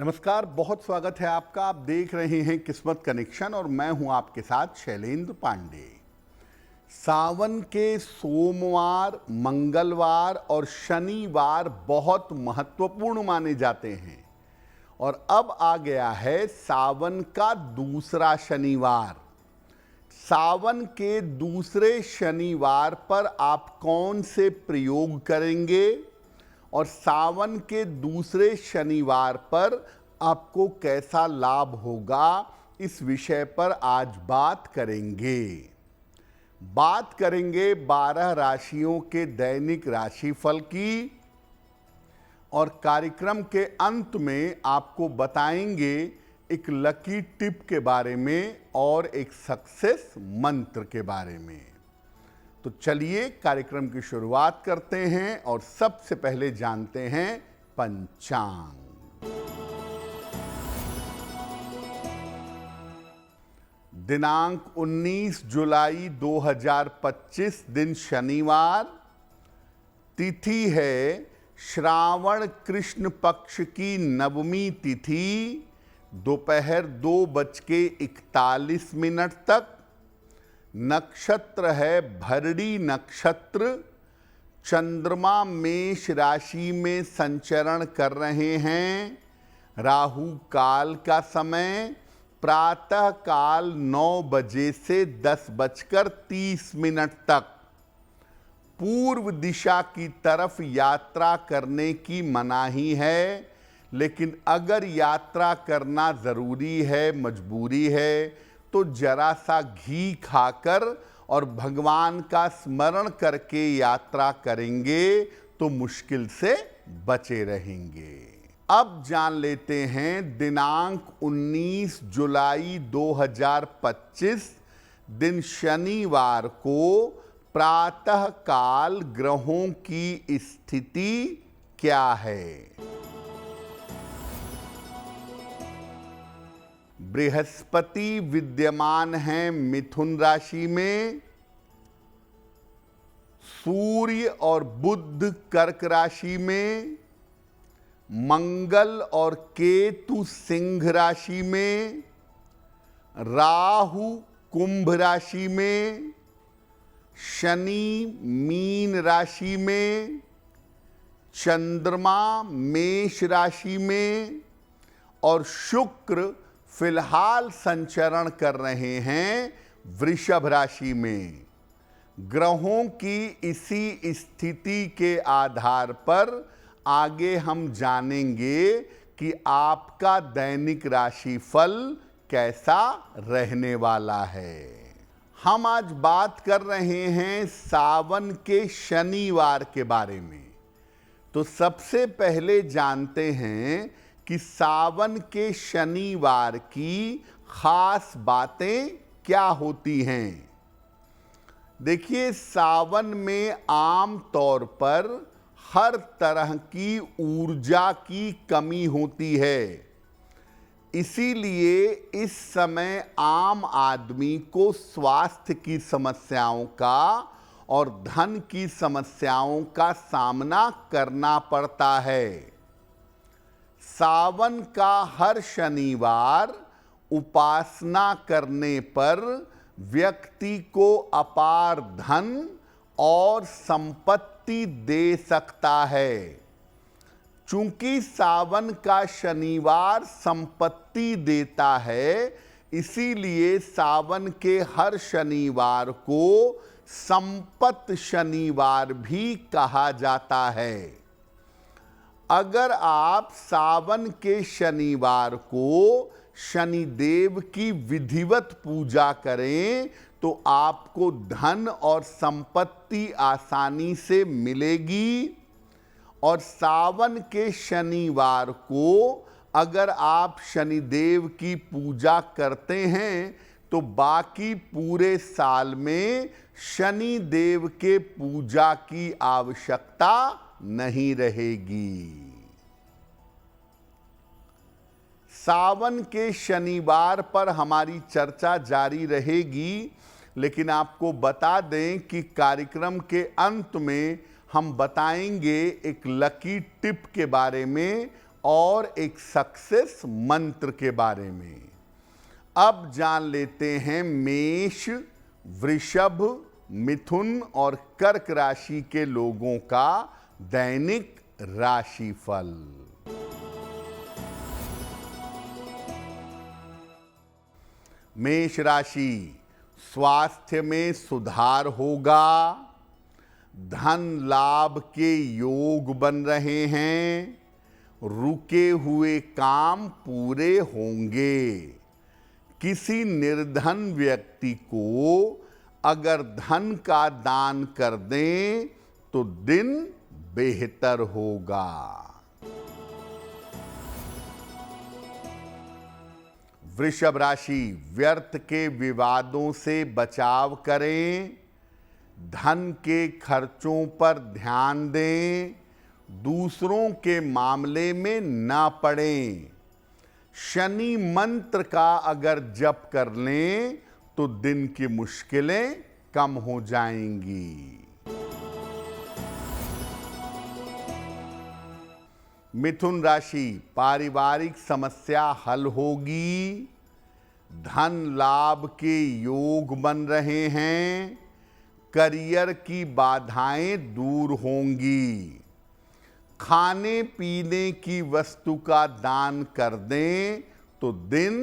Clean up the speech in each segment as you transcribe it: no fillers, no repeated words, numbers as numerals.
नमस्कार, बहुत स्वागत है आपका। आप देख रहे हैं किस्मत कनेक्शन और मैं हूं आपके साथ शैलेंद्र पांडे। सावन के सोमवार, मंगलवार और शनिवार बहुत महत्वपूर्ण माने जाते हैं और अब आ गया है सावन का दूसरा शनिवार। सावन के दूसरे शनिवार पर आप कौन से प्रयोग करेंगे और सावन के दूसरे शनिवार पर आपको कैसा लाभ होगा, इस विषय पर आज बात करेंगे। बात करेंगे 12 राशियों के दैनिक राशिफल की और कार्यक्रम के अंत में आपको बताएंगे एक लकी टिप के बारे में और एक सक्सेस मंत्र के बारे में। तो चलिए कार्यक्रम की शुरुआत करते हैं और सबसे पहले जानते हैं पंचांग। दिनांक 19 जुलाई 2025 दिन शनिवार। तिथि है श्रावण कृष्ण पक्ष की नवमी तिथि, दोपहर 2:41 तक। नक्षत्र है भरणी नक्षत्र। चंद्रमा मेष राशि में संचरण कर रहे हैं। राहु काल का समय प्रातः काल 9 बजे से 10:30 तक। पूर्व दिशा की तरफ यात्रा करने की मनाही है, लेकिन अगर यात्रा करना जरूरी है, मजबूरी है, तो जरा सा घी खाकर और भगवान का स्मरण करके यात्रा करेंगे तो मुश्किल से बचे रहेंगे। अब जान लेते हैं दिनांक 19 जुलाई 2025 दिन शनिवार को प्रातः काल ग्रहों की स्थिति क्या है। बृहस्पति विद्यमान है मिथुन राशि में। सूर्य और बुध कर्क राशि में। मंगल और केतु सिंह राशि में। राहु कुंभ राशि में। शनि मीन राशि में। चंद्रमा मेष राशि में और शुक्र फिलहाल संचरण कर रहे हैं वृषभ राशि में। ग्रहों की इसी स्थिति के आधार पर आगे हम जानेंगे कि आपका दैनिक राशिफल कैसा रहने वाला है। हम आज बात कर रहे हैं सावन के शनिवार के बारे में। तो सबसे पहले जानते हैं कि सावन के शनिवार की खास बातें क्या होती हैं। देखिए, सावन में आम तौर पर हर तरह की ऊर्जा की कमी होती है। इसीलिए इस समय आम आदमी को स्वास्थ्य की समस्याओं का और धन की समस्याओं का सामना करना पड़ता है। सावन का हर शनिवार उपासना करने पर व्यक्ति को अपार धन और संपत्ति दे सकता है। चूंकि सावन का शनिवार संपत्ति देता है, इसीलिए सावन के हर शनिवार को संपत शनिवार भी कहा जाता है। अगर आप सावन के शनिवार को शनिदेव की विधिवत पूजा करें तो आपको धन और संपत्ति आसानी से मिलेगी। और सावन के शनिवार को अगर आप शनिदेव की पूजा करते हैं तो बाकी पूरे साल में शनिदेव के पूजा की आवश्यकता नहीं रहेगी। सावन के शनिवार पर हमारी चर्चा जारी रहेगी, लेकिन आपको बता दें कि कार्यक्रम के अंत में हम बताएंगे एक लकी टिप के बारे में और एक सक्सेस मंत्र के बारे में। अब जान लेते हैं मेष, वृषभ, मिथुन और कर्क राशि के लोगों का दैनिक राशिफल। मेष राशि, स्वास्थ्य में सुधार होगा, धन लाभ के योग बन रहे हैं, रुके हुए काम पूरे होंगे। किसी निर्धन व्यक्ति को अगर धन का दान कर दें तो दिन बेहतर होगा। वृषभ राशि, व्यर्थ के विवादों से बचाव करें, धन के खर्चों पर ध्यान दें, दूसरों के मामले में ना पड़ें। शनि मंत्र का अगर जप कर लें तो दिन की मुश्किलें कम हो जाएंगी। मिथुन राशि, पारिवारिक समस्या हल होगी, धन लाभ के योग बन रहे हैं, करियर की बाधाएं दूर होंगी। खाने पीने की वस्तु का दान कर दें तो दिन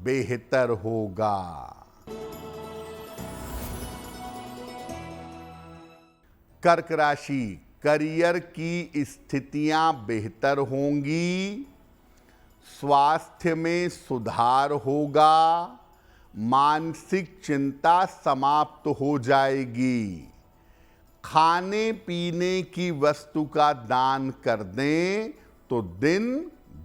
बेहतर होगा। कर्क राशि, करियर की स्थितियां बेहतर होंगी, स्वास्थ्य में सुधार होगा, मानसिक चिंता समाप्त हो जाएगी। खाने पीने की वस्तु का दान कर दें तो दिन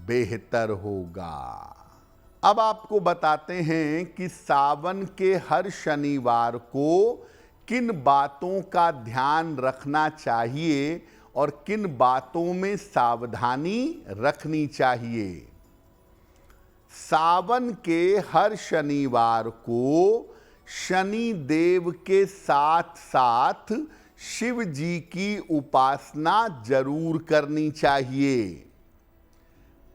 बेहतर होगा। अब आपको बताते हैं कि सावन के हर शनिवार को किन बातों का ध्यान रखना चाहिए और किन बातों में सावधानी रखनी चाहिए। सावन के हर शनिवार को शनि देव के साथ साथ शिव जी की उपासना जरूर करनी चाहिए।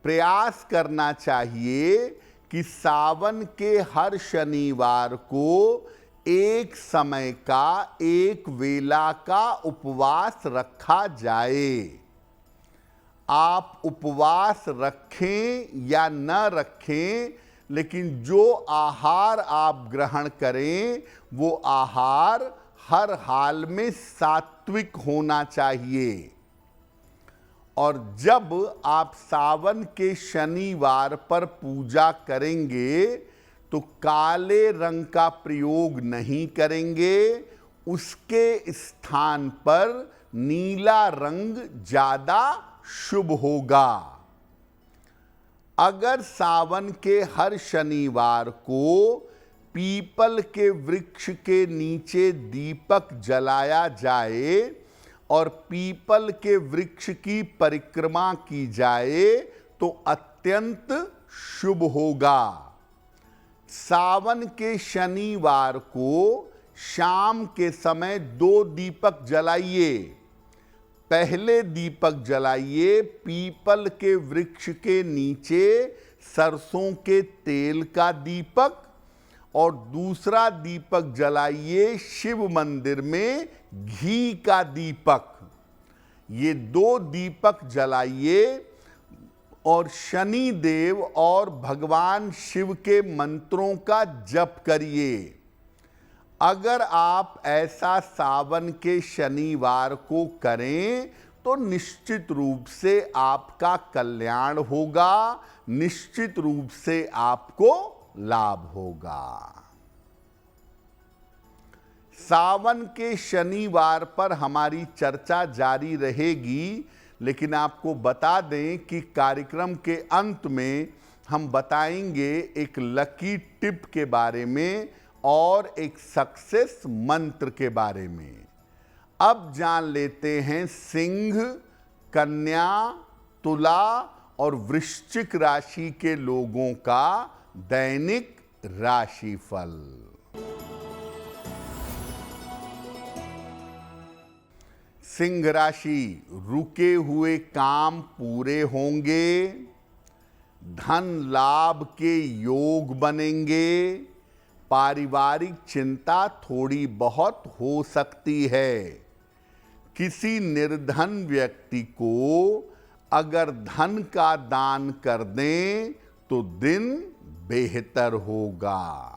प्रयास करना चाहिए कि सावन के हर शनिवार को एक समय का, एक वेला का उपवास रखा जाए। आप उपवास रखें या न रखें, लेकिन जो आहार आप ग्रहण करें वो आहार हर हाल में सात्विक होना चाहिए। और जब आप सावन के शनिवार पर पूजा करेंगे तो काले रंग का प्रयोग नहीं करेंगे, उसके स्थान पर नीला रंग ज्यादा शुभ होगा। अगर सावन के हर शनिवार को पीपल के वृक्ष के नीचे दीपक जलाया जाए और पीपल के वृक्ष की परिक्रमा की जाए तो अत्यंत शुभ होगा। सावन के शनिवार को शाम के समय 2 दीपक जलाइए। पहले दीपक जलाइए पीपल के वृक्ष के नीचे सरसों के तेल का दीपक, और दूसरा दीपक जलाइए शिव मंदिर में घी का दीपक। ये 2 दीपक जलाइए और शनि देव और भगवान शिव के मंत्रों का जप करिए। अगर आप ऐसा सावन के शनिवार को करें तो निश्चित रूप से आपका कल्याण होगा, निश्चित रूप से आपको लाभ होगा। सावन के शनिवार पर हमारी चर्चा जारी रहेगी, लेकिन आपको बता दें कि कार्यक्रम के अंत में हम बताएंगे एक लकी टिप के बारे में और एक सक्सेस मंत्र के बारे में। अब जान लेते हैं सिंह, कन्या, तुला और वृश्चिक राशि के लोगों का दैनिक सिंह राशि, रुके हुए काम पूरे होंगे, धन लाभ के योग बनेंगे, पारिवारिक चिंता थोड़ी बहुत हो सकती है। किसी निर्धन व्यक्ति को अगर धन का दान कर दें तो दिन बेहतर होगा।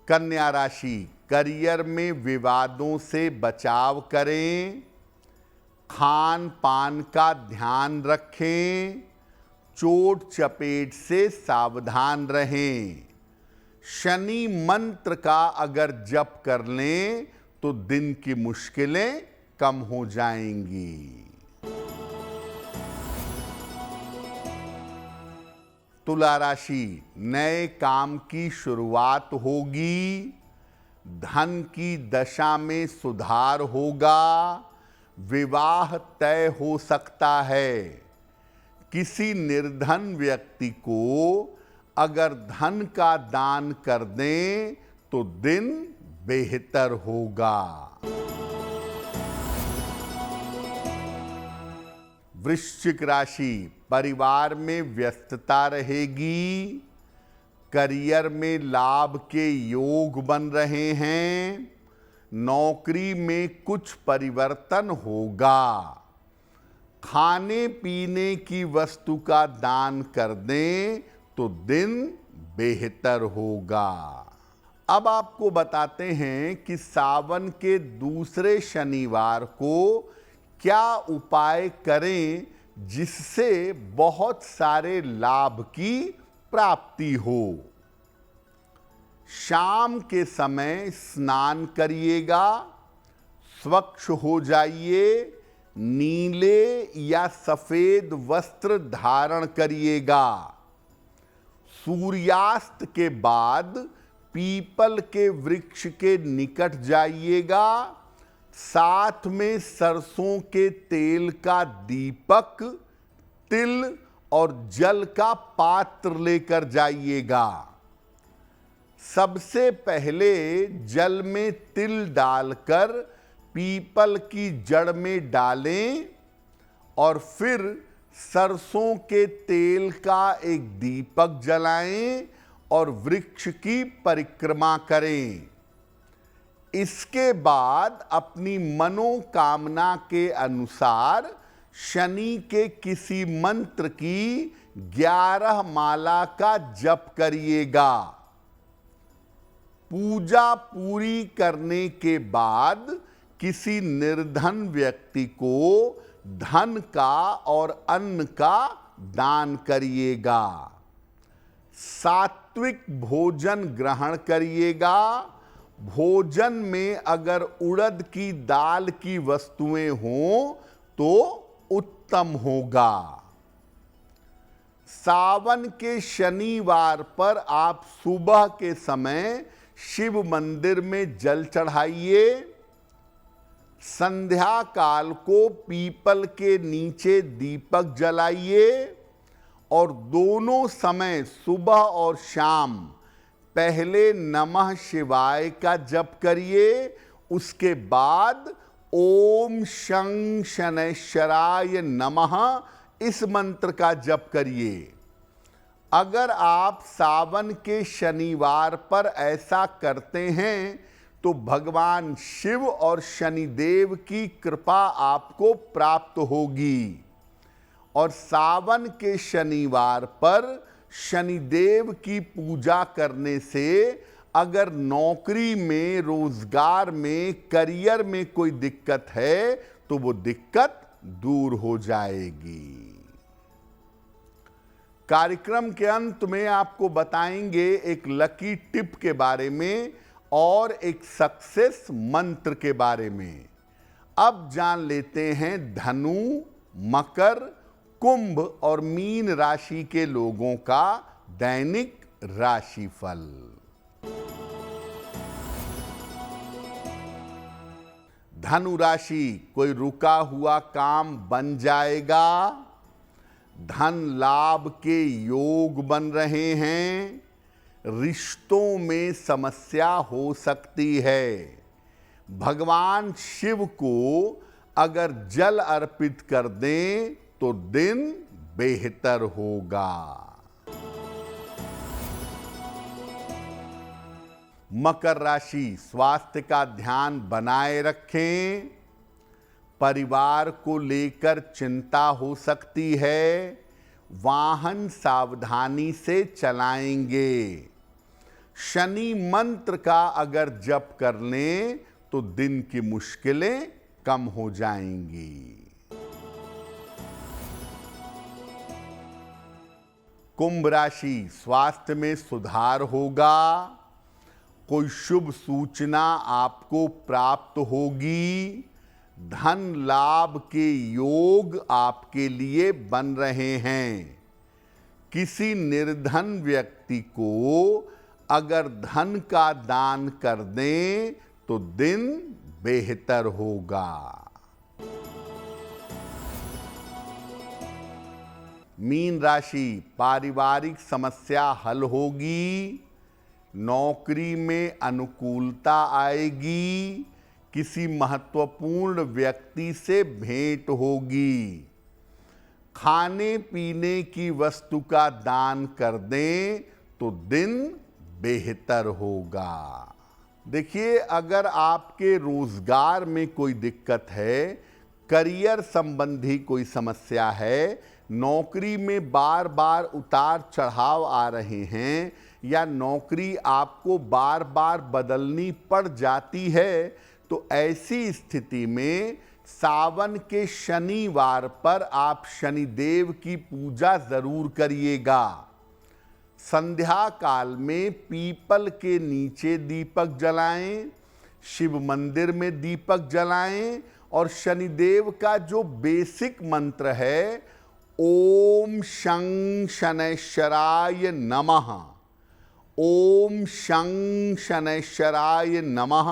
कन्या राशि, करियर में विवादों से बचाव करें, खान पान का ध्यान रखें, चोट चपेट से सावधान रहें। शनि मंत्र का अगर जप कर लें तो दिन की मुश्किलें कम हो जाएंगी। तुला राशि, नए काम की शुरुआत होगी, धन की दशा में सुधार होगा, विवाह तय हो सकता है। किसी निर्धन व्यक्ति को अगर धन का दान कर दें तो दिन बेहतर होगा। वृश्चिक राशि, परिवार में व्यस्तता रहेगी, करियर में लाभ के योग बन रहे हैं, नौकरी में कुछ परिवर्तन होगा, खाने पीने की वस्तु का दान कर दें तो दिन बेहतर होगा। अब आपको बताते हैं कि सावन के दूसरे शनिवार को क्या उपाय करें जिससे बहुत सारे लाभ की प्राप्ति हो। शाम के समय स्नान करिएगा, स्वच्छ हो जाइए, नीले या सफेद वस्त्र धारण करिएगा। सूर्यास्त के बाद पीपल के वृक्ष के निकट जाइएगा, साथ में सरसों के तेल का दीपक, तिल और जल का पात्र लेकर जाइएगा। सबसे पहले जल में तिल डालकर पीपल की जड़ में डालें और फिर सरसों के तेल का एक दीपक जलाएं और वृक्ष की परिक्रमा करें। इसके बाद अपनी मनोकामना के अनुसार शनि के किसी मंत्र की 11 माला का जप करिएगा। पूजा पूरी करने के बाद किसी निर्धन व्यक्ति को धन का और अन्न का दान करिएगा। सात्विक भोजन ग्रहण करिएगा। भोजन में अगर उड़द की दाल की वस्तुएं हों तो उत्तम होगा। सावन के शनिवार पर आप सुबह के समय शिव मंदिर में जल चढ़ाइए। संध्या काल को पीपल के नीचे दीपक जलाइए और दोनों समय सुबह और शाम पहले नमः शिवाय का जप करिए। उसके बाद ओम शं शनैश्चराय नमः इस मंत्र का जप करिए। अगर आप सावन के शनिवार पर ऐसा करते हैं तो भगवान शिव और शनिदेव की कृपा आपको प्राप्त होगी। और सावन के शनिवार पर शनिदेव की पूजा करने से अगर नौकरी में, रोजगार में, करियर में कोई दिक्कत है तो वो दिक्कत दूर हो जाएगी। कार्यक्रम के अंत में आपको बताएंगे एक लकी टिप के बारे में और एक सक्सेस मंत्र के बारे में। अब जान लेते हैं धनु, मकर, कुंभ और मीन राशि के लोगों का दैनिक राशिफल। धनु राशि, कोई रुका हुआ काम बन जाएगा, धन लाभ के योग बन रहे हैं, रिश्तों में समस्या हो सकती है। भगवान शिव को अगर जल अर्पित कर दें तो दिन बेहतर होगा। मकर राशि, स्वास्थ्य का ध्यान बनाए रखें। परिवार को लेकर चिंता हो सकती है। वाहन सावधानी से चलाएंगे। शनि मंत्र का अगर जप कर लें तो दिन की मुश्किलें कम हो जाएंगी। कुंभ राशि, स्वास्थ्य में सुधार होगा। कोई शुभ सूचना आपको प्राप्त होगी। धन लाभ के योग आपके लिए बन रहे हैं। किसी निर्धन व्यक्ति को अगर धन का दान कर दें तो दिन बेहतर होगा। मीन राशि, पारिवारिक समस्या हल होगी। नौकरी में अनुकूलता आएगी। किसी महत्वपूर्ण व्यक्ति से भेंट होगी। खाने पीने की वस्तु का दान कर दें तो दिन बेहतर होगा। देखिए, अगर आपके रोजगार में कोई दिक्कत है, करियर संबंधी कोई समस्या है, नौकरी में बार बार उतार चढ़ाव आ रहे हैं या नौकरी आपको बार बार बदलनी पड़ जाती है, तो ऐसी स्थिति में सावन के शनिवार पर आप शनिदेव की पूजा जरूर करिएगा। संध्या काल में पीपल के नीचे दीपक जलाएं, शिव मंदिर में दीपक जलाएं और शनिदेव का जो बेसिक मंत्र है, ओम शं शनैश्चराय नमः, ओम शं शनैश्चराय नमः,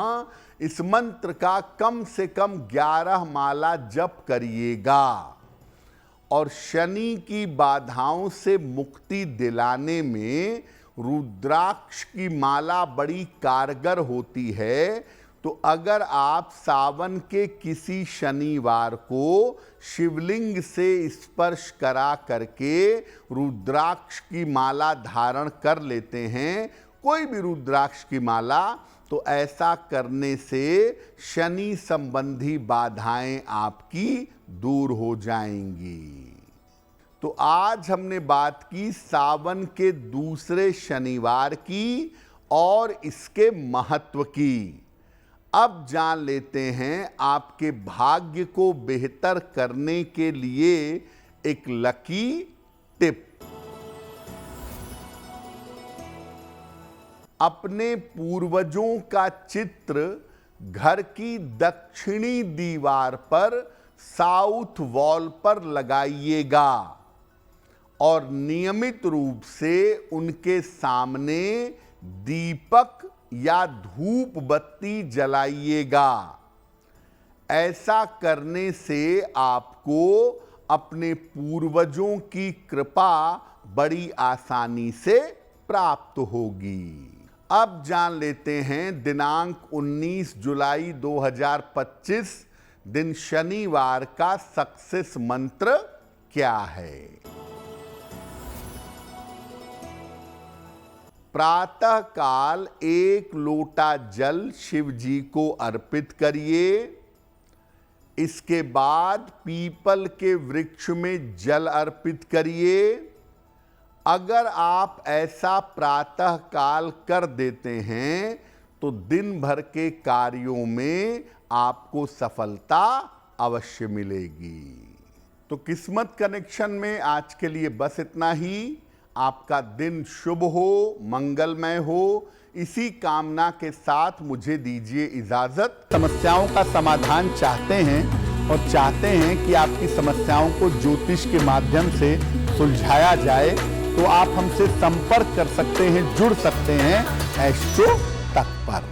इस मंत्र का कम से कम 11 माला जप करिएगा। और शनि की बाधाओं से मुक्ति दिलाने में रुद्राक्ष की माला बड़ी कारगर होती है। तो अगर आप सावन के किसी शनिवार को शिवलिंग से स्पर्श करा करके रुद्राक्ष की माला धारण कर लेते हैं, कोई भी रुद्राक्ष की माला, तो ऐसा करने से शनि संबंधी बाधाएं आपकी दूर हो जाएंगी। तो आज हमने बात की सावन के दूसरे शनिवार की और इसके महत्व की। अब जान लेते हैं आपके भाग्य को बेहतर करने के लिए एक लकी टिप। अपने पूर्वजों का चित्र घर की दक्षिणी दीवार पर साउथ वॉल पर लगाइएगा और नियमित रूप से उनके सामने दीपक या धूप बत्ती जलाइएगा। ऐसा करने से आपको अपने पूर्वजों की कृपा बड़ी आसानी से प्राप्त होगी। अब जान लेते हैं दिनांक 19 जुलाई 2025 दिन शनिवार का सक्सेस मंत्र क्या है। प्रातः काल 1 लोटा जल शिव जी को अर्पित करिए। इसके बाद पीपल के वृक्ष में जल अर्पित करिए। अगर आप ऐसा प्रातः काल कर देते हैं तो दिन भर के कार्यों में आपको सफलता अवश्य मिलेगी। तो किस्मत कनेक्शन में आज के लिए बस इतना ही। आपका दिन शुभ हो, मंगलमय हो, इसी कामना के साथ मुझे दीजिए इजाजत। समस्याओं का समाधान चाहते हैं और चाहते हैं कि आपकी समस्याओं को ज्योतिष के माध्यम से सुलझाया जाए, तो आप हमसे संपर्क कर सकते हैं, जुड़ सकते हैं एस्ट्रो तक पर।